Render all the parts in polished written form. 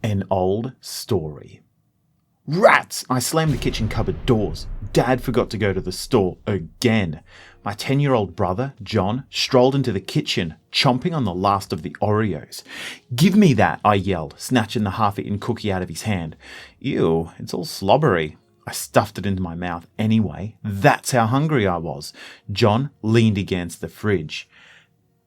An old story. Rats! I slammed the kitchen cupboard doors. Dad forgot to go to the store again. My 10-year-old brother, John, strolled into the kitchen, chomping on the last of the Oreos. Give me that, I yelled, snatching the half-eaten cookie out of his hand. Ew, it's all slobbery. I stuffed it into my mouth anyway. That's how hungry I was. John leaned against the fridge.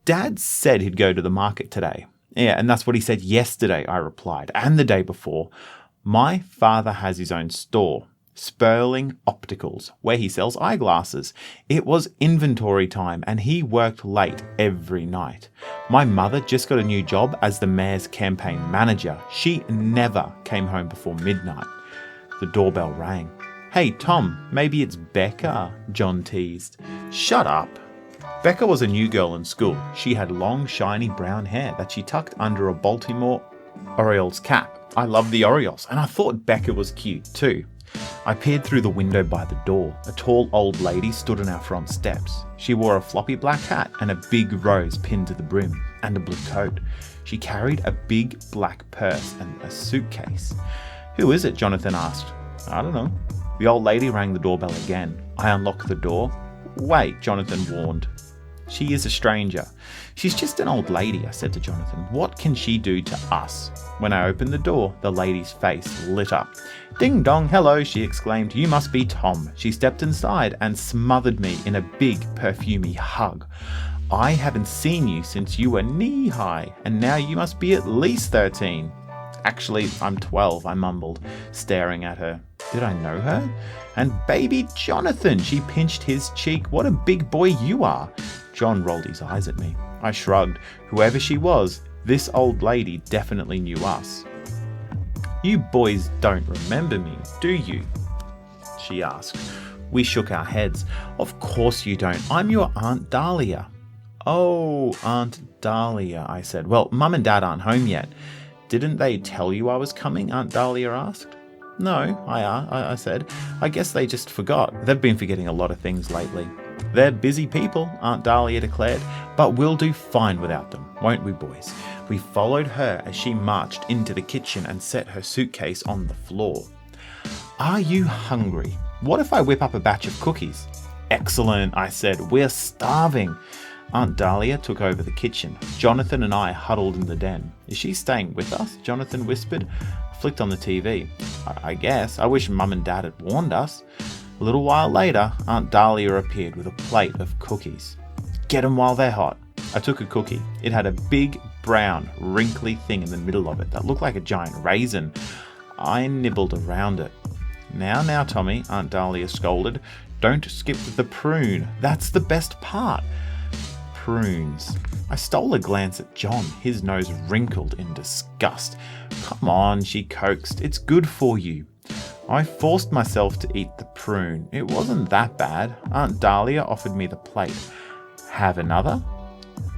Dad said he'd go to the market today. Yeah, and that's what he said yesterday, I replied, and the day before. My father has his own store, Sperling Opticals, where he sells eyeglasses. It was inventory time and he worked late every night. My mother just got a new job as the mayor's campaign manager. She never came home before midnight. The doorbell rang. Hey, Tom, maybe it's Becca, John teased. Shut up. Becca was a new girl in school. She had long, shiny brown hair that she tucked under a Baltimore Orioles cap. I loved the Orioles, and I thought Becca was cute too. I peered through the window by the door. A tall old lady stood on our front steps. She wore a floppy black hat and a big rose pinned to the brim, and a blue coat. She carried a big black purse and a suitcase. Who is it? Jonathan asked. I don't know. The old lady rang the doorbell again. I unlocked the door. Wait, Jonathan warned. She is a stranger. She's just an old lady, I said to Jonathan. What can she do to us? When I opened the door, the lady's face lit up. Ding dong, hello, she exclaimed. You must be Tom. She stepped inside and smothered me in a big, perfumey hug. I haven't seen you since you were knee-high, and now you must be at least 13. Actually, I'm 12, I mumbled, staring at her. Did I know her? And baby Jonathan, she pinched his cheek. What a big boy you are. John rolled his eyes at me. I shrugged. Whoever she was, this old lady definitely knew us. You boys don't remember me, do you? She asked. We shook our heads. Of course you don't. I'm your Aunt Dahlia. Oh, Aunt Dahlia, I said. Well, Mum and Dad aren't home yet. Didn't they tell you I was coming? Aunt Dahlia asked. No, I said. I guess they just forgot. They've been forgetting a lot of things lately. They're busy people, Aunt Dahlia declared, but we'll do fine without them, won't we, boys? We followed her as she marched into the kitchen and set her suitcase on the floor. Are you hungry? What if I whip up a batch of cookies? Excellent, I said. We're starving. Aunt Dahlia took over the kitchen. Jonathan and I huddled in the den. Is she staying with us? Jonathan whispered. Flicked on the TV. I guess. I wish Mum and Dad had warned us. A little while later, Aunt Dahlia appeared with a plate of cookies. Get 'em while they're hot. I took a cookie. It had a big, brown, wrinkly thing in the middle of it that looked like a giant raisin. I nibbled around it. Now, Tommy, Aunt Dahlia scolded. Don't skip the prune. That's the best part. Prunes. I stole a glance at John. His nose wrinkled in disgust. Come on, she coaxed. It's good for you. I forced myself to eat the prune. It wasn't that bad. Aunt Dahlia offered me the plate. Have another?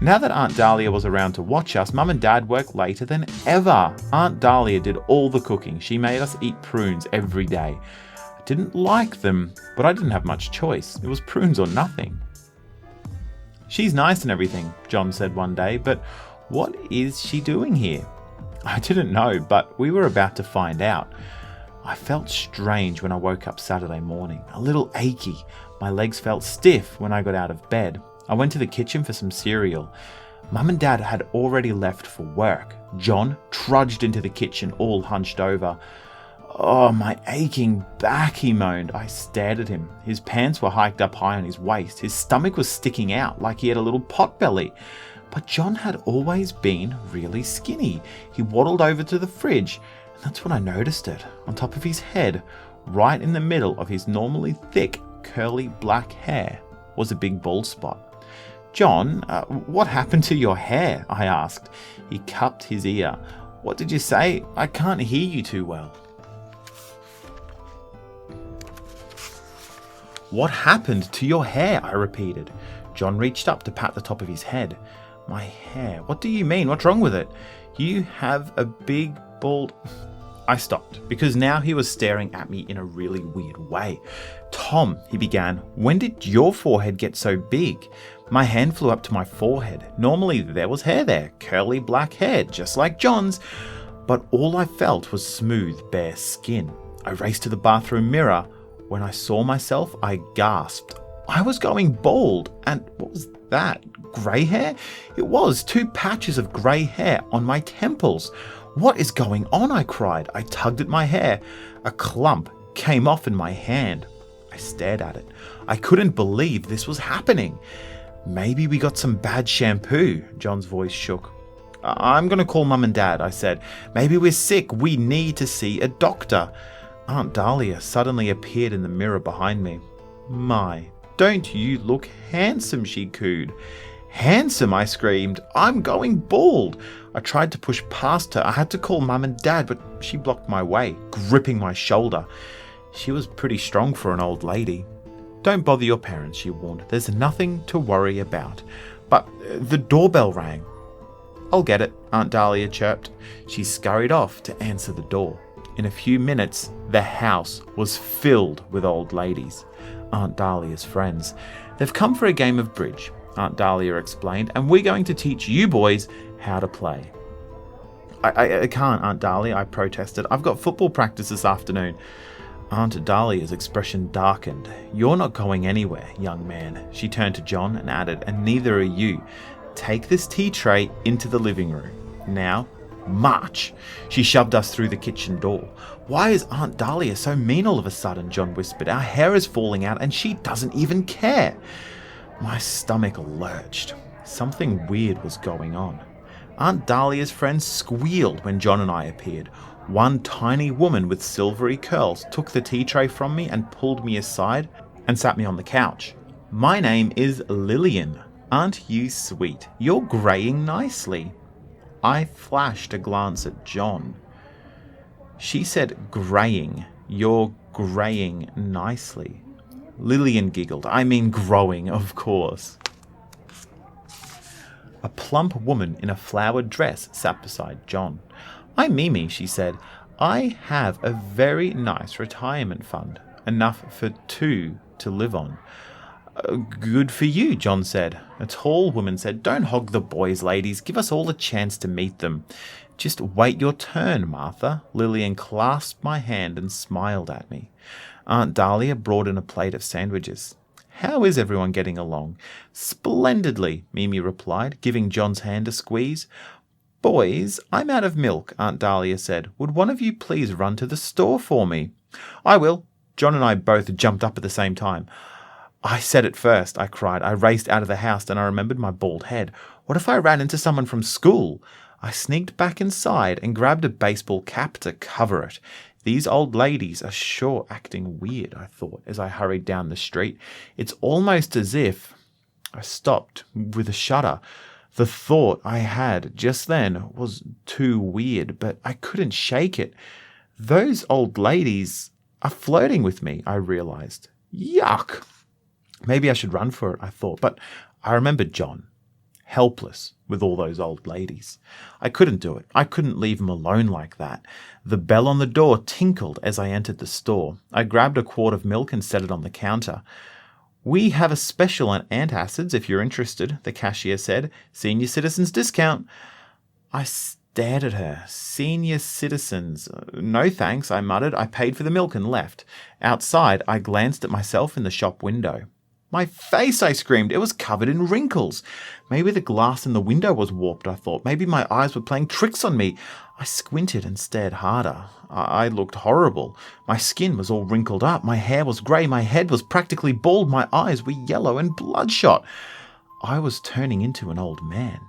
Now that Aunt Dahlia was around to watch us, Mum and Dad worked later than ever. Aunt Dahlia did all the cooking. She made us eat prunes every day. I didn't like them, but I didn't have much choice. It was prunes or nothing. She's nice and everything, John said one day, but what is she doing here? I didn't know, but we were about to find out. I felt strange when I woke up Saturday morning, a little achy. My legs felt stiff when I got out of bed. I went to the kitchen for some cereal. Mum and Dad had already left for work. John trudged into the kitchen all hunched over. Oh, my aching back, he moaned. I stared at him. His pants were hiked up high on his waist. His stomach was sticking out like he had a little pot belly. But John had always been really skinny. He waddled over to the fridge, and that's when I noticed it. On top of his head, right in the middle of his normally thick, curly black hair, was a big bald spot. John, what happened to your hair? I asked. He cupped his ear. What did you say? I can't hear you too well. What happened to your hair? I repeated. John reached up to pat the top of his head. My hair? What do you mean? What's wrong with it? You have a big bald... I stopped, because now he was staring at me in a really weird way. Tom, he began, when did your forehead get so big? My hand flew up to my forehead. Normally there was hair there, curly black hair, just like John's. but all I felt was smooth, bare skin. I raced to the bathroom mirror. When I saw myself, I gasped. I was going bald, and what was that? Grey hair? It was 2 patches of grey hair on my temples. What is going on? I cried. I tugged at my hair. A clump came off in my hand. I stared at it. I couldn't believe this was happening. Maybe we got some bad shampoo. John's voice shook. I'm going to call Mum and Dad, I said. Maybe we're sick. We need to see a doctor. Aunt Dahlia suddenly appeared in the mirror behind me. My, don't you look handsome, she cooed. Handsome, I screamed. I'm going bald. I tried to push past her. I had to call Mum and Dad, but she blocked my way, gripping my shoulder. She was pretty strong for an old lady. Don't bother your parents, she warned. There's nothing to worry about. But the doorbell rang. I'll get it, Aunt Dahlia chirped. She scurried off to answer the door. In a few minutes, the house was filled with old ladies, Aunt Dahlia's friends. They've come for a game of bridge, Aunt Dahlia explained, and we're going to teach you boys how to play. I can't, Aunt Dahlia, I protested. I've got football practice this afternoon. Aunt Dahlia's expression darkened. You're not going anywhere, young man. She turned to John and added, and neither are you. Take this tea tray into the living room. Now, march. She shoved us through the kitchen door. Why is Aunt Dahlia so mean all of a sudden? John whispered. Our hair is falling out and she doesn't even care. My stomach lurched. Something weird was going on. Aunt Dahlia's friends squealed when John and I appeared. One tiny woman with silvery curls took the tea tray from me and pulled me aside and sat me on the couch. My name is Lillian. Aren't you sweet? You're greying nicely. I flashed a glance at John. She said greying. You're greying nicely. Lillian giggled. I mean growing, of course. A plump woman in a flowered dress sat beside John. I'm Mimi, she said. I have a very nice retirement fund, enough for 2 to live on. Good for you, John said. A tall woman said, Don't hog the boys, ladies. Give us all a chance to meet them. Just wait your turn, Martha. Lillian clasped my hand and smiled at me. Aunt Dahlia brought in a plate of sandwiches. How is everyone getting along? Splendidly, Mimi replied, giving John's hand a squeeze. Boys, I'm out of milk, Aunt Dahlia said. Would one of you please run to the store for me? I will. John and I both jumped up at the same time. I said it first, I cried. I raced out of the house and I remembered my bald head. What if I ran into someone from school? I sneaked back inside and grabbed a baseball cap to cover it. These old ladies are sure acting weird, I thought, as I hurried down the street. It's almost as if... I stopped with a shudder. The thought I had just then was too weird, but I couldn't shake it. Those old ladies are flirting with me, I realized. Yuck! Maybe I should run for it, I thought, but I remembered John, helpless with all those old ladies. I couldn't do it. I couldn't leave him alone like that. The bell on the door tinkled as I entered the store. I grabbed a quart of milk and set it on the counter. We have a special on antacids if you're interested, the cashier said. Senior citizens discount. I stared at her. Senior citizens. No thanks, I muttered. I paid for the milk and left. Outside, I glanced at myself in the shop window. My face, I screamed. It was covered in wrinkles. Maybe the glass in the window was warped, I thought. Maybe my eyes were playing tricks on me. I squinted and stared harder. I looked horrible. My skin was all wrinkled up. My hair was grey. My head was practically bald. My eyes were yellow and bloodshot. I was turning into an old man.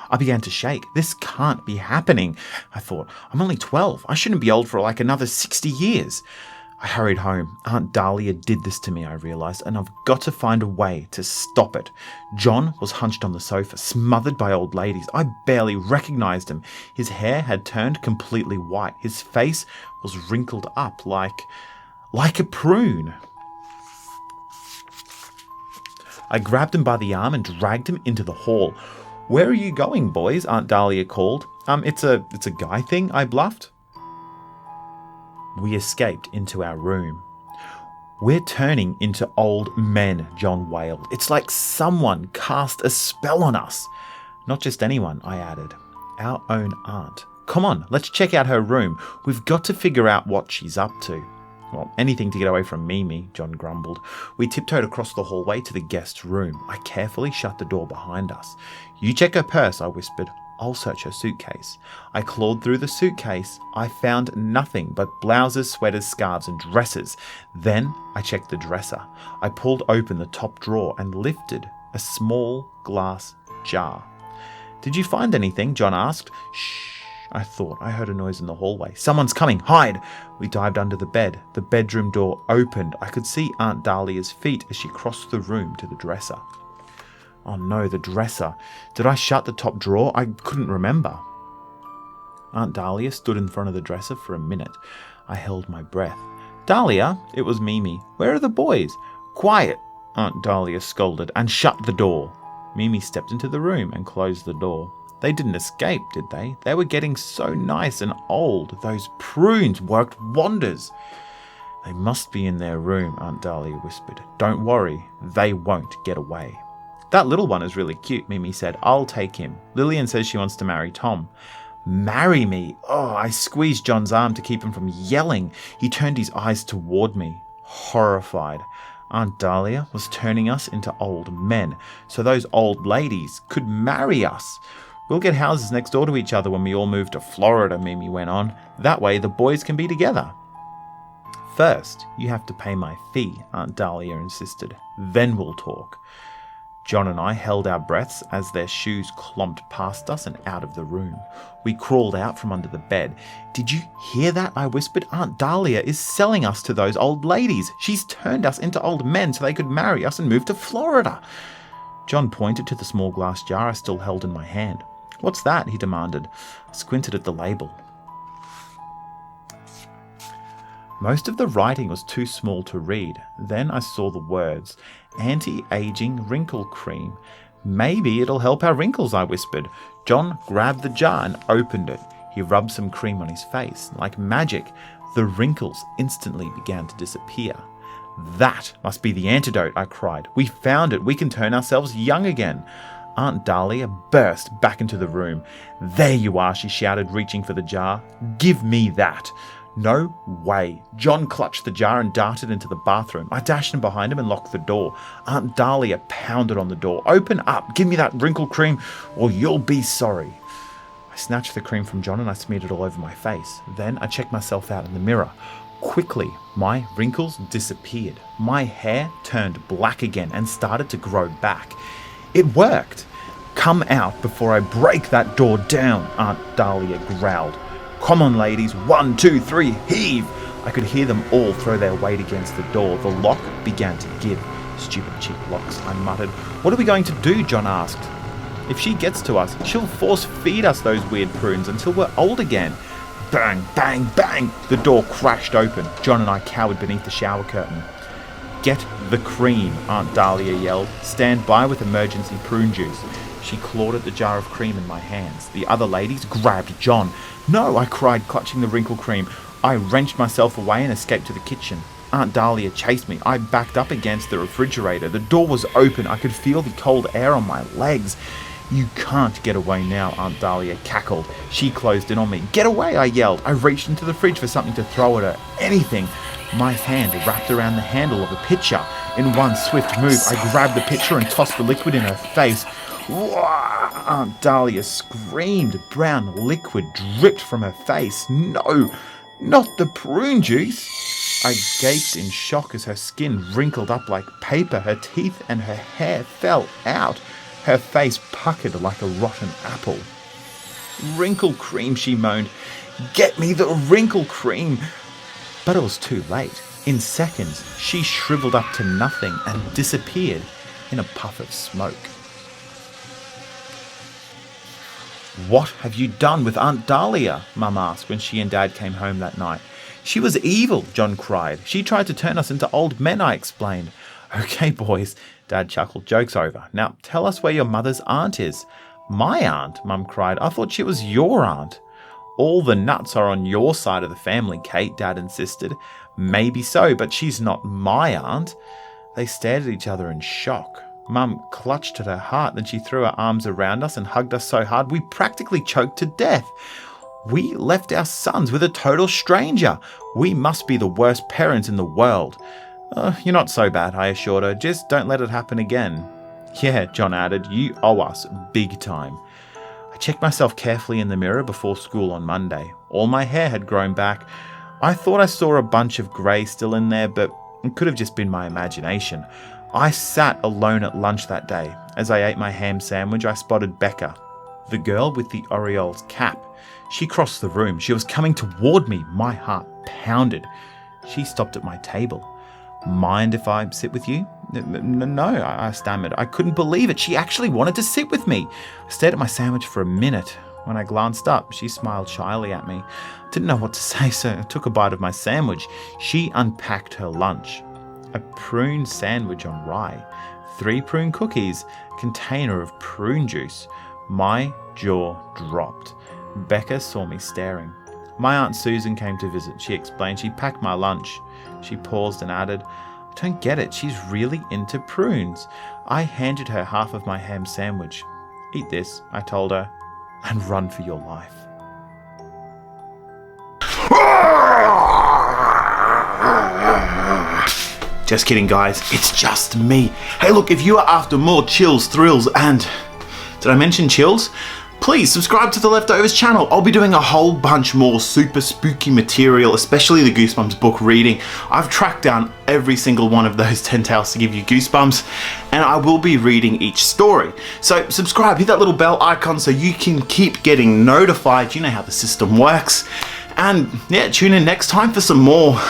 I began to shake. This can't be happening, I thought. I'm only 12. I shouldn't be old for like another 60 years. I hurried home. Aunt Dahlia did this to me, I realised, and I've got to find a way to stop it. John was hunched on the sofa, smothered by old ladies. I barely recognised him. His hair had turned completely white. His face was wrinkled up like a prune. I grabbed him by the arm and dragged him into the hall. Where are you going, boys? Aunt Dahlia called. It's a guy thing, I bluffed. We escaped into our room. We're turning into old men, John wailed. It's like someone cast a spell on us. Not just anyone, I added. Our own aunt. Come on, let's check out her room. We've got to figure out what she's up to. Well, anything to get away from Mimi, John grumbled. We tiptoed across the hallway to the guest's room. I carefully shut the door behind us. You check her purse, I whispered. I'll search her suitcase. I clawed through the suitcase. I found nothing but blouses, sweaters, scarves, and dresses. Then I checked the dresser. I pulled open the top drawer and lifted a small glass jar. Did you find anything? John asked. Shh. I thought. I heard a noise in the hallway. Someone's coming. Hide! We dived under the bed. The bedroom door opened. I could see Aunt Dahlia's feet as she crossed the room to the dresser. Oh no, the dresser. Did I shut the top drawer? I couldn't remember. Aunt Dahlia stood in front of the dresser for a minute. I held my breath. Dahlia, it was Mimi. Where are the boys? Quiet, Aunt Dahlia scolded, and shut the door. Mimi stepped into the room and closed the door. They didn't escape, did they? They were getting so nice and old. Those prunes worked wonders. They must be in their room, Aunt Dahlia whispered. Don't worry, they won't get away. That little one is really cute, Mimi said. I'll take him. Lillian says she wants to marry Tom. Marry me? Oh, I squeezed John's arm to keep him from yelling. He turned his eyes toward me, horrified. Aunt Dahlia was turning us into old men, so those old ladies could marry us. We'll get houses next door to each other when we all move to Florida, Mimi went on. That way the boys can be together. First, you have to pay my fee, Aunt Dahlia insisted. Then we'll talk. John and I held our breaths as their shoes clomped past us and out of the room. We crawled out from under the bed. Did you hear that? I whispered. Aunt Dahlia is selling us to those old ladies. She's turned us into old men so they could marry us and move to Florida. John pointed to the small glass jar I still held in my hand. What's that? He demanded. I squinted at the label. Most of the writing was too small to read. Then I saw the words, anti-aging wrinkle cream. Maybe it'll help our wrinkles, I whispered. John grabbed the jar and opened it. He rubbed some cream on his face. Like magic, the wrinkles instantly began to disappear. That must be the antidote, I cried. We found it. We can turn ourselves young again. Aunt Dahlia burst back into the room. There you are, she shouted, reaching for the jar. Give me that. No way. John clutched the jar and darted into the bathroom. I dashed in behind him and locked the door. Aunt Dahlia pounded on the door. Open up. Give me that wrinkle cream or you'll be sorry. I snatched the cream from John and I smeared it all over my face. Then I checked myself out in the mirror. Quickly, my wrinkles disappeared. My hair turned black again and started to grow back. It worked. Come out before I break that door down, Aunt Dahlia growled. Come on, ladies. 1, 2, 3, heave. I could hear them all throw their weight against the door. The lock began to give. Stupid cheap locks, I muttered. What are we going to do? John asked. If she gets to us, she'll force feed us those weird prunes until we're old again. Bang, bang, bang. The door crashed open. John and I cowered beneath the shower curtain. Get the cream, Aunt Dahlia yelled. Stand by with emergency prune juice. She clawed at the jar of cream in my hands. The other ladies grabbed John. No, I cried, clutching the wrinkle cream. I wrenched myself away and escaped to the kitchen. Aunt Dahlia chased me. I backed up against the refrigerator. The door was open. I could feel the cold air on my legs. You can't get away now, Aunt Dahlia cackled. She closed in on me. Get away, I yelled. I reached into the fridge for something to throw at her. Anything. My hand wrapped around the handle of a pitcher. In one swift move, I grabbed the pitcher and tossed the liquid in her face. Wah! Aunt Dahlia screamed. Brown liquid dripped from her face. No, not the prune juice. I gaped in shock as her skin wrinkled up like paper. Her teeth and her hair fell out. Her face puckered like a rotten apple. Wrinkle cream, she moaned. Get me the wrinkle cream. But it was too late. In seconds, she shriveled up to nothing and disappeared in a puff of smoke. What have you done with Aunt Dahlia? Mum asked when she and Dad came home that night. She was evil, John cried. She tried to turn us into old men, I explained. Okay, boys, Dad chuckled. Joke's over. Now tell us where your mother's aunt is. My aunt, Mum cried. I thought she was your aunt. All the nuts are on your side of the family, Kate, Dad insisted. Maybe so, but she's not my aunt. They stared at each other in shock. Mum clutched at her heart, then she threw her arms around us and hugged us so hard we practically choked to death. We left our sons with a total stranger. We must be the worst parents in the world. You're not so bad, I assured her. Just don't let it happen again. Yeah, John added, you owe us big time. I checked myself carefully in the mirror before school on Monday. All my hair had grown back. I thought I saw a bunch of grey still in there, but it could have just been my imagination. I sat alone at lunch that day. As I ate my ham sandwich, I spotted Becca, the girl with the Orioles cap. She crossed the room. She was coming toward me. My heart pounded. She stopped at my table. Mind if I sit with you? No, I stammered. I couldn't believe it. She actually wanted to sit with me. I stared at my sandwich for a minute. When I glanced up, she smiled shyly at me. I didn't know what to say, so I took a bite of my sandwich. She unpacked her lunch. A prune sandwich on rye, 3 prune cookies, a container of prune juice. My jaw dropped. Becca saw me staring. My Aunt Susan came to visit. She explained. She packed my lunch. She paused and added, I don't get it. She's really into prunes. I handed her half of my ham sandwich. Eat this, I told her, and run for your life. Just kidding, guys. It's just me. Hey, look, if you are after more chills, thrills, and... Did I mention chills? Please subscribe to the Leftovers channel. I'll be doing a whole bunch more super spooky material, especially the Goosebumps book reading. I've tracked down every single one of those 10 tales to give you goosebumps, and I will be reading each story. So subscribe, hit that little bell icon so you can keep getting notified. You know how the system works. And yeah, tune in next time for some more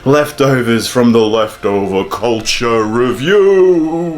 Leftovers from the Leftover Culture Review.